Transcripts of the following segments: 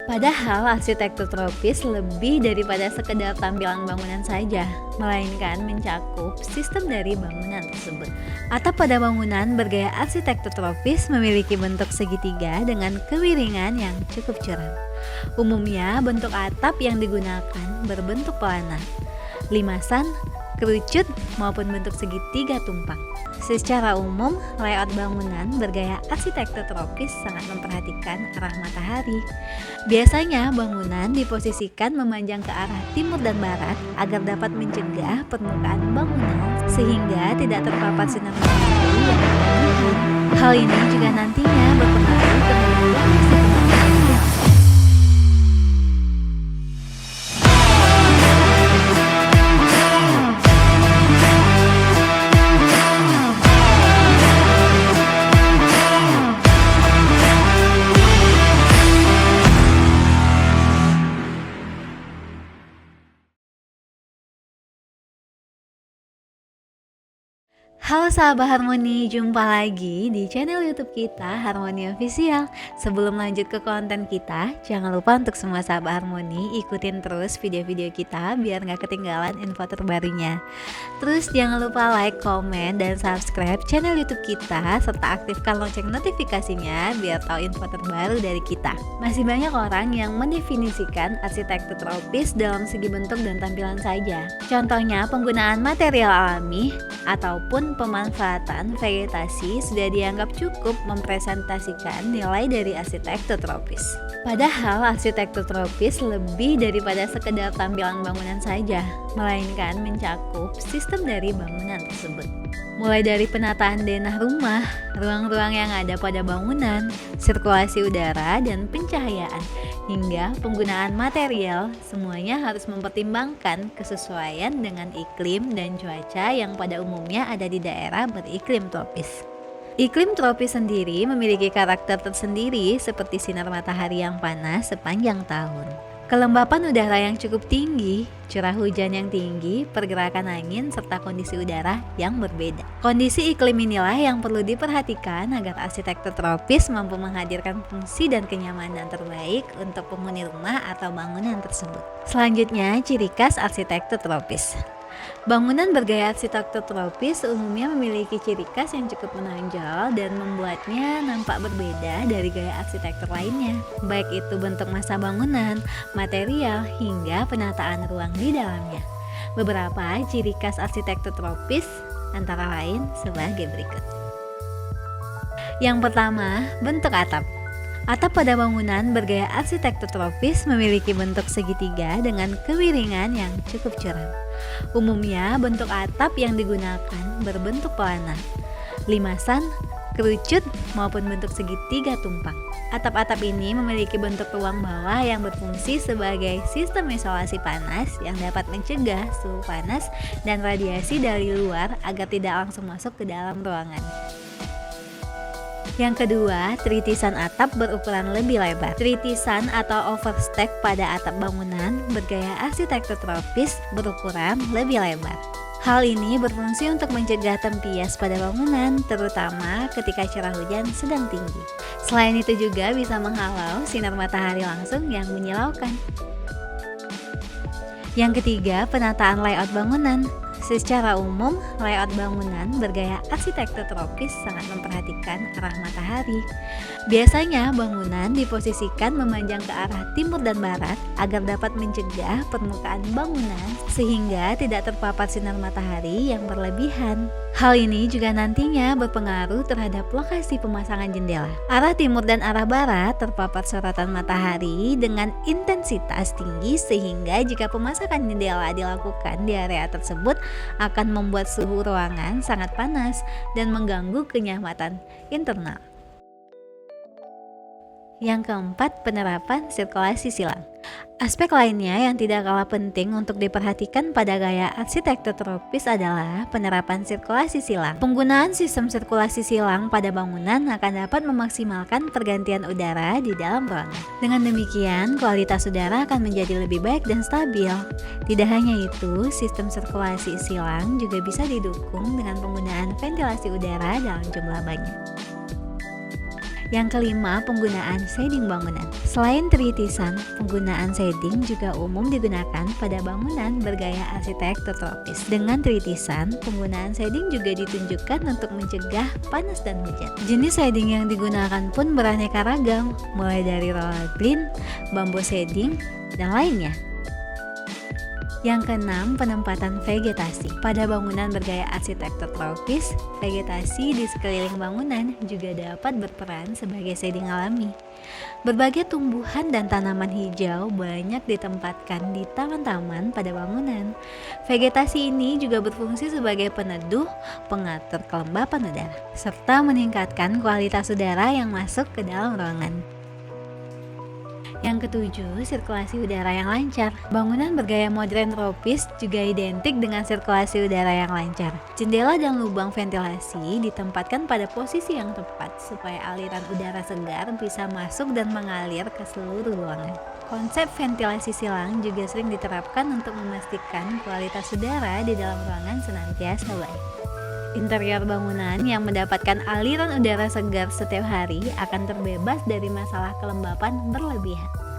Padahal arsitektur tropis lebih daripada sekedar tampilan bangunan saja, melainkan mencakup sistem dari bangunan tersebut. Atap pada bangunan bergaya arsitektur tropis memiliki bentuk segitiga dengan kemiringan yang cukup curam. Umumnya bentuk atap yang digunakan berbentuk pelana, limasan, kerucut maupun bentuk segitiga tumpang. Secara umum, layout bangunan bergaya arsitektur tropis sangat memperhatikan arah matahari. Biasanya bangunan diposisikan memanjang ke arah timur dan barat agar dapat mencegah permukaan bangunan sehingga tidak terpapar sinar matahari yang berlebihan. Hal ini juga nantinya berpengaruh terhadap lokasi pemandangan. Halo sahabat Harmoni, jumpa lagi di channel YouTube kita Harmoni Official. Sebelum lanjut ke konten kita, jangan lupa untuk semua sahabat Harmoni ikutin terus video-video kita biar nggak ketinggalan info terbarunya. Terus jangan lupa like, komen, dan subscribe channel YouTube kita serta aktifkan lonceng notifikasinya biar tahu info terbaru dari kita. Masih banyak orang yang mendefinisikan arsitektur tropis dalam segi bentuk dan tampilan saja. Contohnya penggunaan material alami ataupun pemanfaatan vegetasi sudah dianggap cukup mempresentasikan nilai dari arsitektur tropis. Padahal arsitektur tropis lebih daripada sekedar tampilan bangunan saja, melainkan mencakup sistem dari bangunan tersebut. Mulai dari penataan denah rumah, ruang-ruang yang ada pada bangunan, sirkulasi udara, dan pencahayaan, hingga penggunaan material, semuanya harus mempertimbangkan kesesuaian dengan iklim dan cuaca yang pada umumnya ada di daerah beriklim tropis. Iklim tropis sendiri memiliki karakter tersendiri seperti sinar matahari yang panas sepanjang tahun, kelembapan udara yang cukup tinggi, curah hujan yang tinggi, pergerakan angin, serta kondisi udara yang berbeda. Kondisi iklim inilah yang perlu diperhatikan agar arsitektur tropis mampu menghadirkan fungsi dan kenyamanan terbaik untuk penghuni rumah atau bangunan tersebut. Selanjutnya, ciri khas arsitektur tropis. Bangunan bergaya arsitektur tropis umumnya memiliki ciri khas yang cukup menonjol dan membuatnya nampak berbeda dari gaya arsitektur lainnya, baik itu bentuk massa bangunan, material, hingga penataan ruang di dalamnya. Beberapa ciri khas arsitektur tropis antara lain sebagai berikut. Yang pertama, bentuk atap. Atap pada bangunan bergaya arsitektur tropis memiliki bentuk segitiga dengan kemiringan yang cukup curam. Umumnya bentuk atap yang digunakan berbentuk pelana, limasan, kerucut, maupun bentuk segitiga tumpang. Atap-atap ini memiliki bentuk ruang bawah yang berfungsi sebagai sistem isolasi panas yang dapat mencegah suhu panas dan radiasi dari luar agar tidak langsung masuk ke dalam ruangan. Yang kedua, tritisan atap berukuran lebih lebar. Tritisan atau overstack pada atap bangunan bergaya arsitektur tropis berukuran lebih lebar. Hal ini berfungsi untuk mencegah tempias pada bangunan, terutama ketika curah hujan sedang tinggi. Selain itu juga bisa menghalau sinar matahari langsung yang menyilaukan. Yang ketiga, penataan layout bangunan. Secara umum, layout bangunan bergaya arsitektur tropis sangat memperhatikan arah matahari. Biasanya bangunan diposisikan memanjang ke arah timur dan barat agar dapat mencegah permukaan bangunan sehingga tidak terpapar sinar matahari yang berlebihan. Hal ini juga nantinya berpengaruh terhadap lokasi pemasangan jendela. Arah timur dan arah barat terpapar sorotan matahari dengan intensitas tinggi sehingga jika pemasangan jendela dilakukan di area tersebut akan membuat suhu ruangan sangat panas dan mengganggu kenyamanan internal. Yang keempat, penerapan sirkulasi silang. Aspek lainnya yang tidak kalah penting untuk diperhatikan pada gaya arsitektur tropis adalah penerapan sirkulasi silang. Penggunaan sistem sirkulasi silang pada bangunan akan dapat memaksimalkan pergantian udara di dalam ruangan. Dengan demikian, kualitas udara akan menjadi lebih baik dan stabil. Tidak hanya itu, sistem sirkulasi silang juga bisa didukung dengan penggunaan ventilasi udara dalam jumlah banyak. Yang kelima, penggunaan shading bangunan. Selain tritisan, penggunaan shading juga umum digunakan pada bangunan bergaya arsitektur tropis. Dengan tritisan, penggunaan shading juga ditunjukkan untuk mencegah panas dan hujan. Jenis shading yang digunakan pun beraneka ragam, mulai dari roller print, bambu shading, dan lainnya. Yang keenam, penempatan vegetasi. Pada bangunan bergaya arsitektur tropis, vegetasi di sekeliling bangunan juga dapat berperan sebagai shading alami. Berbagai tumbuhan dan tanaman hijau banyak ditempatkan di taman-taman pada bangunan. Vegetasi ini juga berfungsi sebagai peneduh, pengatur kelembapan udara, serta meningkatkan kualitas udara yang masuk ke dalam ruangan. Yang ketujuh, sirkulasi udara yang lancar. Bangunan bergaya modern tropis juga identik dengan sirkulasi udara yang lancar. Jendela dan lubang ventilasi ditempatkan pada posisi yang tepat supaya aliran udara segar bisa masuk dan mengalir ke seluruh ruangan. Konsep ventilasi silang juga sering diterapkan untuk memastikan kualitas udara di dalam ruangan senantiasa baik. Interior bangunan yang mendapatkan aliran udara segar setiap hari akan terbebas dari masalah kelembapan berlebihan.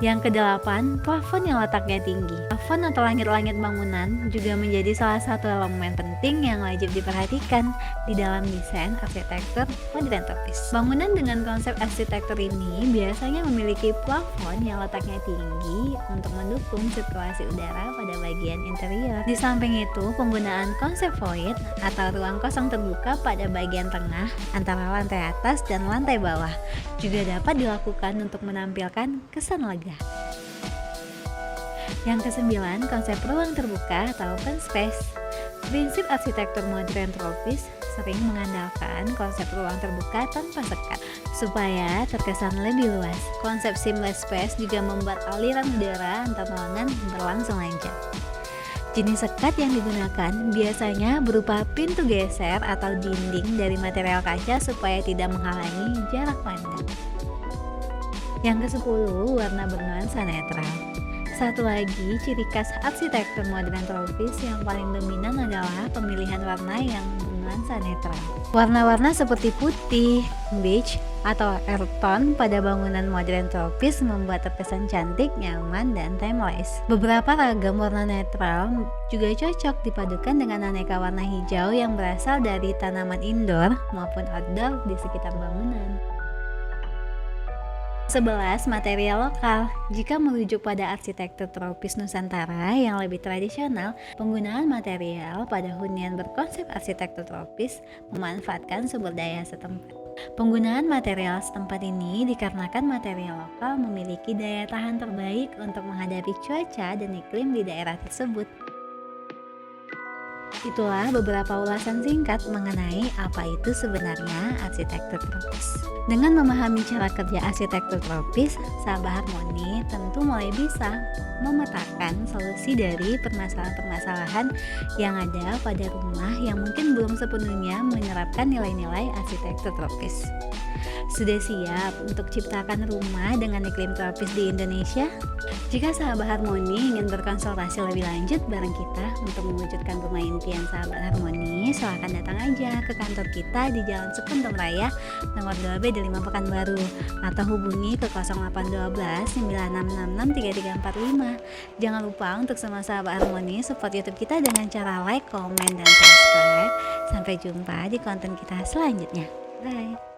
Yang kedelapan, plafon yang letaknya tinggi. Plafon atau langit-langit bangunan juga menjadi salah satu elemen penting yang wajib diperhatikan di dalam desain arsitektur modern tropis. Bangunan dengan konsep arsitektur ini biasanya memiliki plafon yang letaknya tinggi untuk mendukung sirkulasi udara pada bagian interior. Di samping itu, penggunaan konsep void atau ruang kosong terbuka pada bagian tengah antara lantai atas dan lantai bawah juga dapat dilakukan untuk menampilkan kesan lega. Yang kesembilan, konsep ruang terbuka atau open space. Prinsip arsitektur modern tropis sering mengandalkan konsep ruang terbuka tanpa sekat supaya terkesan lebih luas. Konsep seamless space juga membuat aliran udara antar ruangan berlangsung lancar. Jenis sekat yang digunakan biasanya berupa pintu geser atau dinding dari material kaca supaya tidak menghalangi jarak pandang. Yang ke-10, warna bernuansa netral. Satu lagi, ciri khas arsitektur modern tropis yang paling dominan adalah pemilihan warna yang bernuansa netral. Warna-warna seperti putih, beige, atau earth tone pada bangunan modern tropis membuat terkesan cantik, nyaman, dan timeless. Beberapa ragam warna netral juga cocok dipadukan dengan aneka warna hijau yang berasal dari tanaman indoor maupun outdoor di sekitar bangunan. 11. Material lokal. Jika merujuk pada arsitektur tropis Nusantara yang lebih tradisional, penggunaan material pada hunian berkonsep arsitektur tropis memanfaatkan sumber daya setempat. Penggunaan material setempat ini dikarenakan material lokal memiliki daya tahan terbaik untuk menghadapi cuaca dan iklim di daerah tersebut. Itulah beberapa ulasan singkat mengenai apa itu sebenarnya arsitektur tropis. Dengan memahami cara kerja arsitektur tropis, Sabah Harmoni tentu mulai bisa memetakan solusi dari permasalahan-permasalahan yang ada pada rumah yang mungkin belum sepenuhnya menerapkan nilai-nilai arsitektur tropis. Sudah siap untuk ciptakan rumah dengan iklim tropis di Indonesia? Jika Sahabat Harmoni ingin berkonsultasi lebih lanjut bareng kita untuk mewujudkan rumah impian Sahabat Harmoni, silahkan datang aja ke kantor kita di Jalan Sukuntum Raya nomor 2B di 5 Pekanbaru atau hubungi ke 0812 9666 3345. Jangan lupa untuk semua Sahabat Harmoni support YouTube kita dengan cara like, komen, dan subscribe. Sampai jumpa di konten kita selanjutnya. Bye.